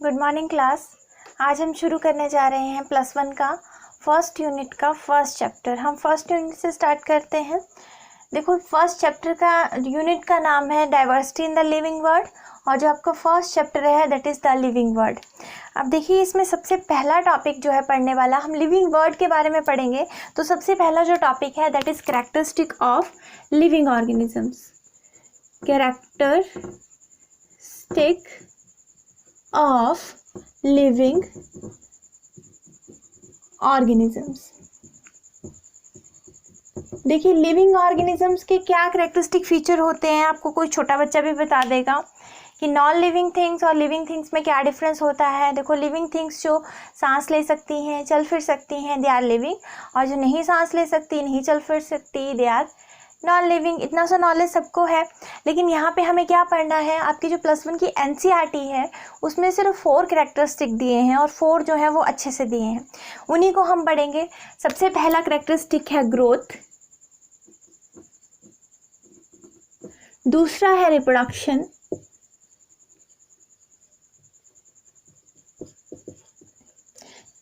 Good morning class. आज हम शुरू करने जा रहे हैं +1 का फर्स्ट यूनिट का फर्स्ट चैप्टर। हम फर्स्ट यूनिट से स्टार्ट करते हैं। देखो, फर्स्ट चैप्टर का यूनिट का नाम है diversity in the living world, और जो आपका फर्स्ट चैप्टर है that is the living world. अब देखिए, इसमें सबसे पहला टॉपिक जो है पढ़ने वाला, हम लिविंग वर्ल्ड के बारे में पढ़ेंगे। तो सबसे पहला जो टॉपिक है that is characteristic of living organisms. Characteristic of living organisms. देखिए, लिविंग ऑर्गेनिजम्स के क्या कैरेक्टरिस्टिक फीचर होते हैं, आपको कोई छोटा बच्चा भी बता देगा कि नॉन लिविंग थिंग्स और लिविंग थिंग्स में क्या डिफरेंस होता है। देखो, लिविंग थिंग्स जो सांस ले सकती हैं, चल फिर सकती हैं, दे आर लिविंग, और जो नहीं सांस ले सकती, नहीं चल फिर सकती, दे आर नॉन लिविंग। इतना सा नॉलेज सबको है, लेकिन यहाँ पे हमें क्या पढ़ना है, आपकी जो +1 की NCERT है उसमें सिर्फ 4 कैरेक्टरिस्टिक दिए हैं, और 4 जो है वो अच्छे से दिए हैं, उन्हीं को हम पढ़ेंगे। सबसे पहला कैरेक्टरिस्टिक है ग्रोथ, दूसरा है रिप्रोडक्शन,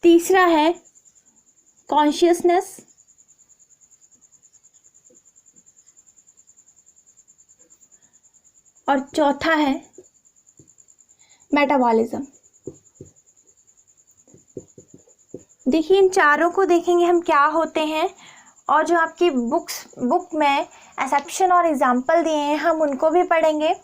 तीसरा है कॉन्शियसनेस, और चौथा है मेटाबॉलिज्म। देखिए, इन चारों को देखेंगे हम क्या होते हैं, और जो आपकी बुक में एक्सेप्शन और एग्जाम्पल दिए हैं हम उनको भी पढ़ेंगे।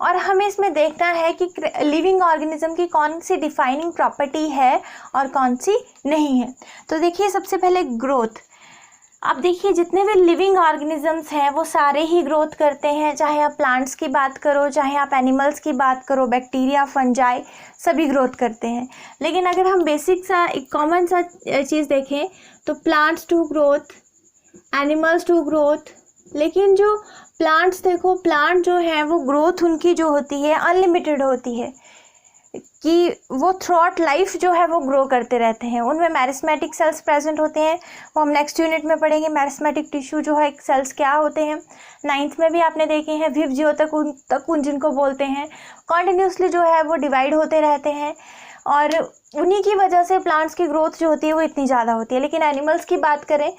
और हमें इसमें देखना है कि लिविंग ऑर्गेनिज्म की कौन सी डिफाइनिंग प्रॉपर्टी है और कौन सी नहीं है। तो देखिए, सबसे पहले ग्रोथ। अब देखिए, जितने भी लिविंग ऑर्गेनिजम्स हैं वो सारे ही ग्रोथ करते हैं, चाहे आप प्लांट्स की बात करो, चाहे आप एनिमल्स की बात करो, बैक्टीरिया, फंजाई, सभी ग्रोथ करते हैं। लेकिन अगर हम बेसिक सा एक कॉमन सा चीज़ देखें तो plants to growth, animals to growth. लेकिन जो प्लांट्स, देखो, प्लांट जो है वो ग्रोथ उनकी जो होती है अनलिमिटेड होती है, कि वो थ्रू आउट लाइफ जो है वो ग्रो करते रहते हैं। उनमें मैरिस्मेटिक सेल्स प्रेजेंट होते हैं, वो हम नेक्स्ट यूनिट में पढ़ेंगे। मैरिस्मेटिक टिश्यू जो है सेल्स क्या होते हैं, 9th में भी आपने देखे हैं। विव जियोतक जिनको बोलते हैं, कॉन्टिन्यूसली जो है वो डिवाइड होते रहते हैं, और उन्हीं की वजह से प्लांट्स की ग्रोथ जो होती है वो इतनी ज़्यादा होती है। लेकिन एनिमल्स की बात करें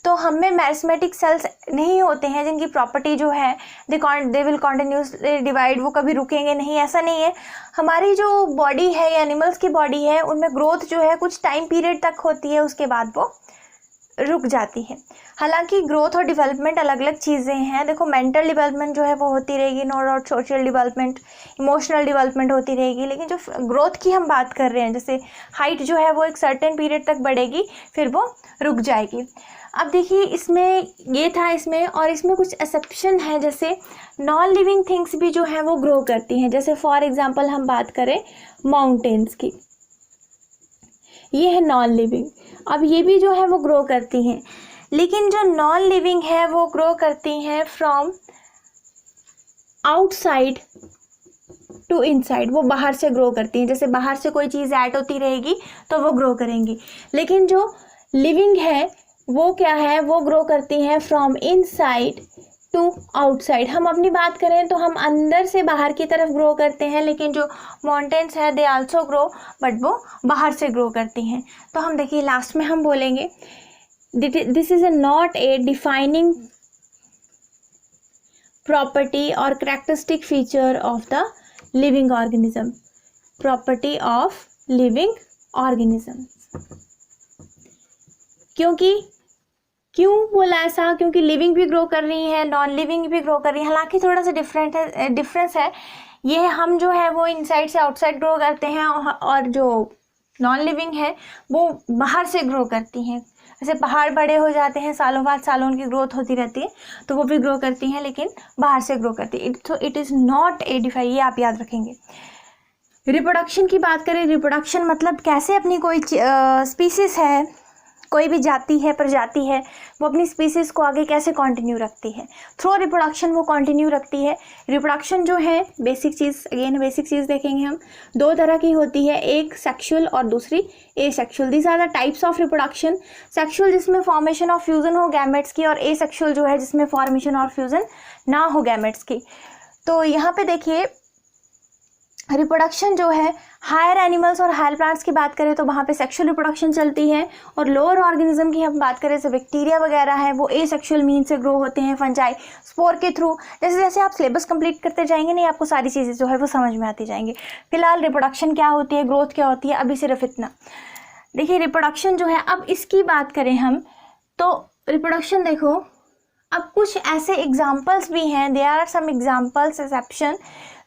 तो हमें मैरिस्मेटिक सेल्स नहीं होते हैं, जिनकी प्रॉपर्टी जो है दे विल कॉन्टिन्यूसली डिवाइड, वो कभी रुकेंगे नहीं, ऐसा नहीं है। हमारी जो बॉडी है या एनिमल्स की बॉडी है उनमें ग्रोथ जो है कुछ टाइम पीरियड तक होती है, उसके बाद वो रुक जाती है। हालांकि ग्रोथ और डेवलपमेंट अलग अलग चीज़ें हैं। देखो, मेंटल डेवलपमेंट जो है वो होती रहेगी, no doubt, social development, emotional development होती रहेगी। लेकिन जो ग्रोथ की हम बात कर रहे हैं, जैसे हाइट जो है वो एक सर्टेन पीरियड तक बढ़ेगी, फिर वो रुक जाएगी। अब देखिए, इसमें ये था इसमें, और इसमें कुछ एक्सेप्शन है, जैसे नॉन लिविंग थिंग्स भी जो है वो ग्रो करती हैं। जैसे फॉर एग्जांपल हम बात करें माउंटेन्स की, ये है नॉन लिविंग। अब ये भी जो है वो ग्रो करती हैं, लेकिन जो नॉन लिविंग है वो ग्रो करती हैं फ्रॉम आउटसाइड टू इनसाइड, वो बाहर से ग्रो करती हैं। जैसे बाहर से कोई चीज़ ऐड होती रहेगी तो वो ग्रो करेंगी। लेकिन जो लिविंग है वो क्या है, वो ग्रो करती हैं फ्रॉम इनसाइड टू आउटसाइड। हम अपनी बात करें तो हम अंदर से बाहर की तरफ ग्रो करते हैं, लेकिन जो माउंटेन्स है दे आल्सो ग्रो, बट वो बाहर से ग्रो करती हैं। तो हम देखिए, लास्ट में हम बोलेंगे this is not a defining property और characteristic feature of the living organism. Property of living organism, क्यों बोला ऐसा, क्योंकि लिविंग भी ग्रो कर रही है, नॉन लिविंग भी ग्रो कर रही है। हालांकि थोड़ा सा डिफरेंस है, ये हम जो है वो इनसाइड से आउटसाइड ग्रो करते हैं, और जो नॉन लिविंग है वो बाहर से ग्रो करती हैं। जैसे पहाड़ बड़े हो जाते हैं, सालों बाद सालों उनकी ग्रोथ होती रहती है, तो वो भी ग्रो करती हैं, लेकिन बाहर से ग्रो करती है। तो it is not a define, ये आप याद रखेंगे। रिप्रोडक्शन की बात करें, रिप्रोडक्शन मतलब कैसे अपनी कोई स्पीसीज है, कोई भी जाति है, प्रजाति है, वो अपनी स्पीसीज को आगे कैसे कंटिन्यू रखती है। थ्रू रिप्रोडक्शन वो कंटिन्यू रखती है। रिप्रोडक्शन जो है बेसिक चीज़, अगेन बेसिक चीज़ देखेंगे हम, 2 तरह की होती है, एक सेक्सुअल और दूसरी asexual. These are the types of reproduction. Sexual जिसमें फॉर्मेशन और फ्यूजन हो गैमेट्स की, और एसेक्सुअल जो है जिसमें फॉर्मेशन और फ्यूजन ना हो गैमेट्स की। तो यहाँ पे देखिए, रिप्रोडक्शन जो है हायर एनिमल्स और हायर प्लांट्स की बात करें तो वहाँ पे सेक्सुअल रिप्रोडक्शन चलती है, और लोअर ऑर्गेनिज्म की हम बात करें जैसे बैक्टीरिया वगैरह है वो एसेक्सुअल मीन से ग्रो होते हैं, फंजाई स्पोर के थ्रू। जैसे जैसे आप सिलेबस कंप्लीट करते जाएंगे नहीं, आपको सारी चीज़ें जो है वो समझ में आती जाएंगी। फिलहाल रिप्रोडक्शन क्या होती है, ग्रोथ क्या होती है, अभी सिर्फ इतना देखिए। रिप्रोडक्शन जो है, अब इसकी बात करें हम तो रिप्रोडक्शन देखो, अब कुछ ऐसे एग्जाम्पल्स भी हैं, there are some examples exception,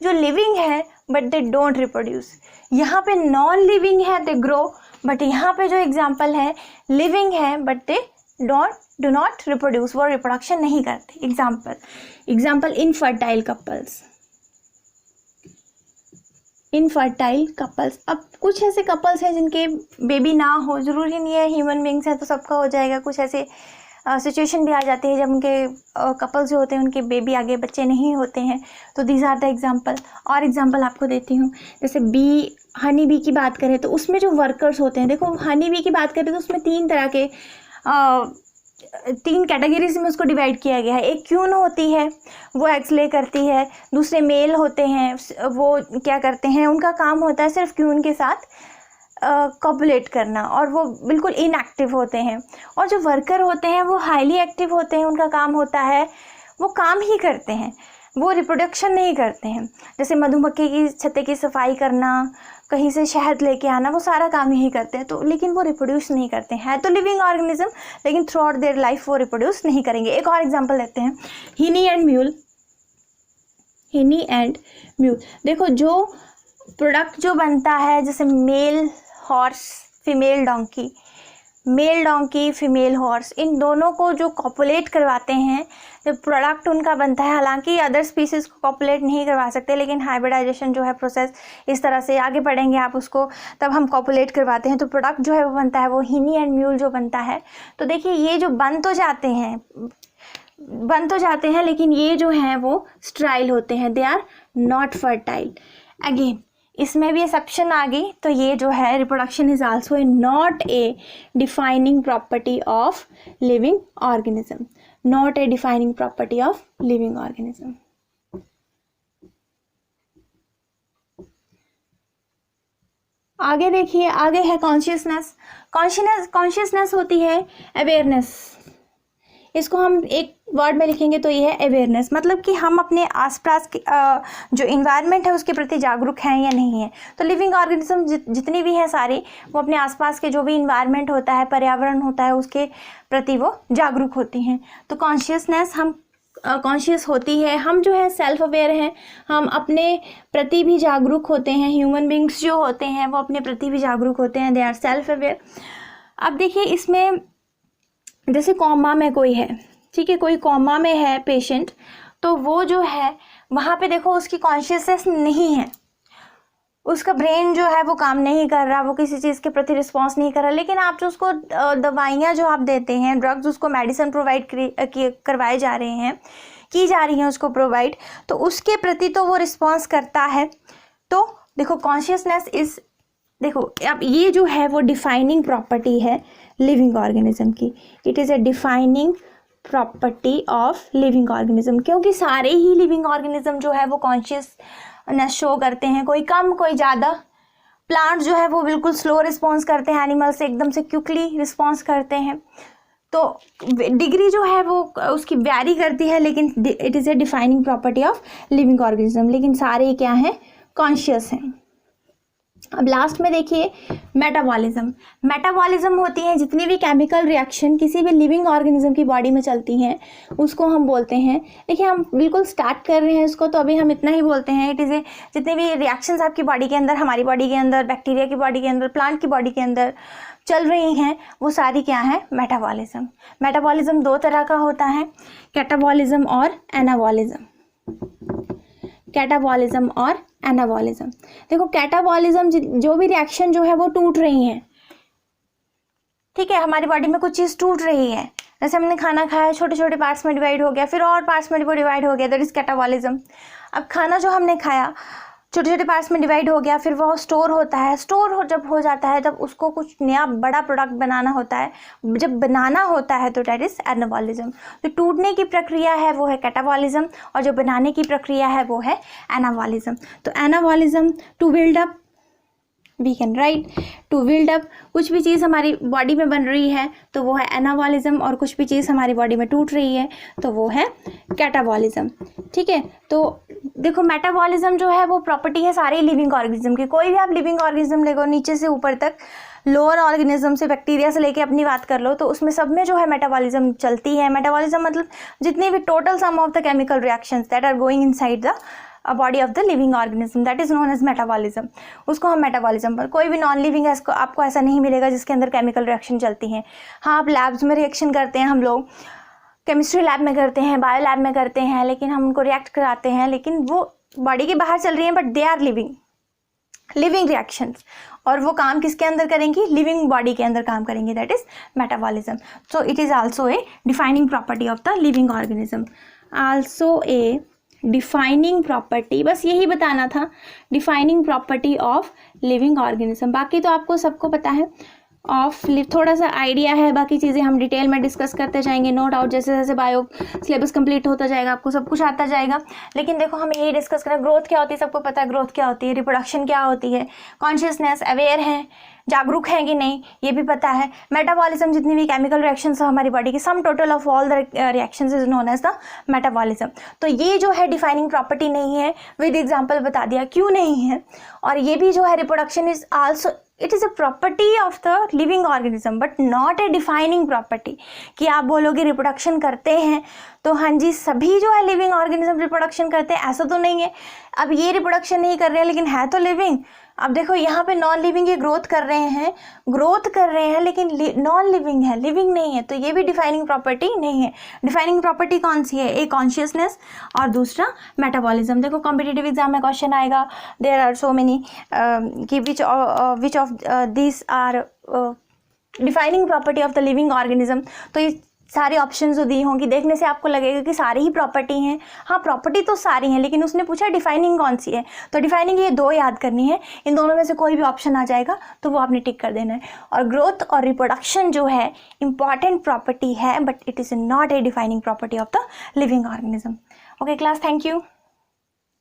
जो लिविंग है बट दे डोंट रिप्रोड्यूस। यहाँ पे नॉन लिविंग है, दे ग्रो, बट यहाँ पे जो एग्जाम्पल है लिविंग है but they do not reproduce, वो रिप्रोडक्शन नहीं करते। Example infertile couples, infertile couples. अब कुछ ऐसे कपल्स हैं जिनके बेबी ना हो, ज़रूरी नहीं है ह्यूमन बींग्स हैं तो सबका हो जाएगा, कुछ ऐसे सिचुएशन भी आ जाती है जब उनके कपल्स जो होते हैं उनके बेबी आगे बच्चे नहीं होते हैं, तो दीज आर द एग्जाम्पल। और एग्जाम्पल आपको देती हूँ, जैसे हनी बी की बात करें तो उसमें जो वर्कर्स होते हैं, देखो हनी बी की बात करें तो उसमें 3 तरह के 3 कैटेगरीज में उसको डिवाइड किया गया है। एक क्यून होती है, वो एग्स ले करती है। दूसरे मेल होते हैं, वो क्या करते हैं, उनका काम होता है सिर्फ क्यून के साथ कॉपुलेट करना, और वो बिल्कुल इनएक्टिव होते हैं। और जो वर्कर होते हैं वो हाईली एक्टिव होते हैं, उनका काम होता है वो काम ही करते हैं, वो रिप्रोडक्शन नहीं करते हैं। जैसे मधुमक्खी की छत्ते की सफाई करना, कहीं से शहद लेके आना, वो सारा काम यही करते हैं, तो लेकिन वो रिप्रोड्यूस नहीं करते हैं। तो लिविंग ऑर्गेनिज्म, लेकिन थ्रू आउट देयर लाइफ वो रिप्रोड्यूस नहीं करेंगे। एक और एग्जांपल लेते हैं, हिनी एंड म्यूल। देखो जो प्रोडक्ट जो बनता है, जैसे male horse, female donkey, male donkey, female horse, इन दोनों को जो कॉपुलेट करवाते हैं, जो प्रोडक्ट उनका बनता है, हालांकि अदर स्पीसीज़ को कॉपुलेट नहीं करवा सकते, लेकिन हाइब्रिडाइजेशन जो है प्रोसेस इस तरह से आगे बढ़ेंगे आप उसको, तब हम कॉपुलेट करवाते हैं तो प्रोडक्ट जो है वो बनता है, वो हिनी एंड म्यूल जो बनता है। तो देखिए ये जो बन तो जाते हैं लेकिन ये जो हैं वो स्ट्राइल होते हैं, they are not fertile. Again इसमें भी एक्सेप्शन आ गई, तो ये जो है reproduction is also not a defining property of living organism, not a defining property of living organism. आगे देखिए, आगे है कॉन्शियसनेस। कॉन्शियसनेस होती है अवेयरनेस, इसको हम एक वर्ड में लिखेंगे तो ये है अवेयरनेस, मतलब कि हम अपने आसपास के जो इन्वायरमेंट है उसके प्रति जागरूक हैं या नहीं है। तो लिविंग ऑर्गेनिज्म जितनी भी हैं सारी, वो अपने आसपास के जो भी इन्वायरमेंट होता है, पर्यावरण होता है, उसके प्रति वो जागरूक होती हैं। तो कॉन्शियसनेस, हम कॉन्शियस होती है, हम जो है सेल्फ अवेयर हैं, हम अपने प्रति भी जागरूक होते हैं। ह्यूमन बींग्स जो होते हैं वो अपने प्रति भी जागरूक होते हैं, दे आर सेल्फ अवेयर। अब देखिए इसमें जैसे कॉमा में कोई है, ठीक है, कोई कॉमा में है पेशेंट, तो वो जो है वहाँ पे देखो उसकी कॉन्शियसनेस नहीं है, उसका ब्रेन जो है वो काम नहीं कर रहा, वो किसी चीज़ के प्रति रिस्पॉन्स नहीं कर रहा, लेकिन आप जो उसको दवाइयाँ जो आप देते हैं, ड्रग्स, उसको मेडिसिन प्रोवाइड करवाए जा रहे हैं, की जा रही हैं उसको प्रोवाइड, तो उसके प्रति तो वो रिस्पॉन्स करता है। तो देखो कॉन्शियसनेस इज, देखो अब ये जो है वो डिफाइनिंग प्रॉपर्टी है लिविंग ऑर्गेनिज्म की, it is a defining property of living organism, क्योंकि सारे ही लिविंग ऑर्गेनिज्म जो है वो कॉन्शियसनेस शो करते हैं, कोई कम कोई ज़्यादा। प्लांट्स जो है वो बिल्कुल स्लो रिस्पॉन्स करते हैं, एनिमल्स एकदम से क्विकली रिस्पॉन्स करते हैं। तो डिग्री जो है वो उसकी वैरी करती है, लेकिन it is a defining property of living organism, लेकिन सारे क्या हैं, कॉन्शियस हैं। अब लास्ट में देखिए मेटाबॉलिज्म। मेटाबॉलिज्म होती है जितनी भी केमिकल रिएक्शन किसी भी लिविंग ऑर्गेनिज्म की बॉडी में चलती हैं, उसको हम बोलते हैं, देखिए हम बिल्कुल स्टार्ट कर रहे हैं इसको, तो अभी हम इतना ही बोलते हैं, इट इज़ ए, जितने भी रिएक्शंस आपकी बॉडी के अंदर, हमारी बॉडी के अंदर, बैक्टीरिया की बॉडी के अंदर, प्लांट की बॉडी के अंदर चल रही हैं, वो सारी क्या है, मेटाबॉलिज्म। मेटाबॉलिज्म 2 तरह का होता है, कैटाबॉलिज्म और एनाबॉलिज्म। कैटाबॉलिज्म और एनाबॉलिज्म। देखो कैटाबॉलिज्म जो भी रिएक्शन जो है वो टूट रही हैं, ठीक है, हमारी बॉडी में कुछ चीज़ टूट रही है, जैसे हमने खाना खाया, छोटे छोटे पार्ट्स में डिवाइड हो गया, फिर और पार्ट्स में डिवाइड हो गया, दैट इज कैटाबॉलिज्म। अब खाना जो हमने खाया छोटे छोटे पार्ट्स में डिवाइड हो गया, फिर वो स्टोर होता है, जब हो जाता है तब उसको कुछ नया बड़ा प्रोडक्ट बनाना होता है, जब बनाना होता है तो दैट इज एनाबॉलिज्म। तो टूटने की प्रक्रिया है वो है कैटाबॉलिज्म, और जो बनाने की प्रक्रिया है वो है एनाबॉलिज्म। तो anabolism to build up we can write to build up, कुछ भी चीज़ हमारी बॉडी में बन रही है तो वो है एनाबॉलिज्म, और कुछ भी चीज़ हमारी बॉडी में टूट रही है तो वो है कैटाबॉलिज्म। ठीक है, तो देखो मेटाबॉलिज्म जो है वो प्रॉपर्टी है सारे लिविंग ऑर्गेनिज्म की। कोई भी आप लिविंग ऑर्गेनिज्म लेगो नीचे से ऊपर तक, लोअर ऑर्गेनिज्म से बैक्टीरिया से लेके अपनी बात कर लो, तो उसमें सब में जो है मेटाबॉलिज्म चलती है। मेटाबॉलिज्म मतलब जितनी भी total sum of the chemical reactions that are going inside the body of the living organism, that is known as metabolism, उसको हम मेटाबॉलिज्म। पर कोई भी नॉन लिविंग है आपको ऐसा नहीं मिलेगा जिसके अंदर केमिकल रिएक्शन चलती हैं। हाँ, आप लैब्स में रिएक्शन करते हैं, हम लोग केमिस्ट्री लैब में करते हैं, बायो लैब में करते हैं, लेकिन हम उनको रिएक्ट कराते हैं, लेकिन वो बॉडी के बाहर चल रही हैं, but they are living reactions, और वो काम किसके अंदर करेंगी? लिविंग बॉडी के अंदर काम करेंगे, that is metabolism. So it is also a defining property of the living organism. Also a defining property, बस यही बताना था, defining property of living organism. बाकी तो आपको सबको पता है, ऑफ थोड़ा सा आइडिया है, बाकी चीज़ें हम डिटेल में डिस्कस करते जाएंगे, नो डाउट। जैसे जैसे बायो सिलेबस कंप्लीट होता जाएगा आपको सब कुछ आता जाएगा, लेकिन देखो हम यही डिस्कस करें, ग्रोथ क्या होती है, सबको पता है ग्रोथ क्या होती है, रिप्रोडक्शन क्या होती है, कॉन्शियसनेस, अवेयर हैं, जागरूक हैं कि नहीं, ये भी पता है। मेटाबॉलिज्म, जितनी भी केमिकल रिएक्शंस है हमारी बॉडी की, sum total of all the reactions is known as the metabolism. तो ये जो है डिफाइनिंग प्रॉपर्टी नहीं है, विद एग्जांपल बता दिया क्यों नहीं है। और ये भी जो है reproduction is also, it is a property of the living organism but not a defining property, कि आप बोलोगे रिप्रोडक्शन करते हैं तो हाँ जी सभी जो है लिविंग ऑर्गेनिज्म रिप्रोडक्शन करते हैं, ऐसा तो नहीं है। अब ये रिप्रोडक्शन नहीं कर रहे हैं लेकिन है तो लिविंग। अब देखो यहाँ पे नॉन लिविंग ये ग्रोथ कर रहे हैं लेकिन नॉन लिविंग है, लिविंग नहीं है, तो ये भी डिफाइनिंग प्रॉपर्टी नहीं है। डिफाइनिंग प्रॉपर्टी कौन सी है? एक कॉन्शियसनेस और दूसरा मेटाबॉलिज्म। देखो कॉम्पिटिटिव एग्जाम में क्वेश्चन आएगा, देयर आर सो मेनी कि which of this are defining property of the living organism. तो ये सारे ऑप्शन जो दी होंगी, देखने से आपको लगेगा कि सारी ही प्रॉपर्टी हैं। हाँ, प्रॉपर्टी तो सारी हैं, लेकिन उसने पूछा डिफाइनिंग कौन सी है, तो डिफाइनिंग ये दो याद करनी है। इन दोनों में से कोई भी ऑप्शन आ जाएगा तो वो आपने टिक कर देना है। और ग्रोथ और रिप्रोडक्शन जो है इंपॉर्टेंट प्रॉपर्टी है, but it is not a defining property of the living organism. Okay class, thank you.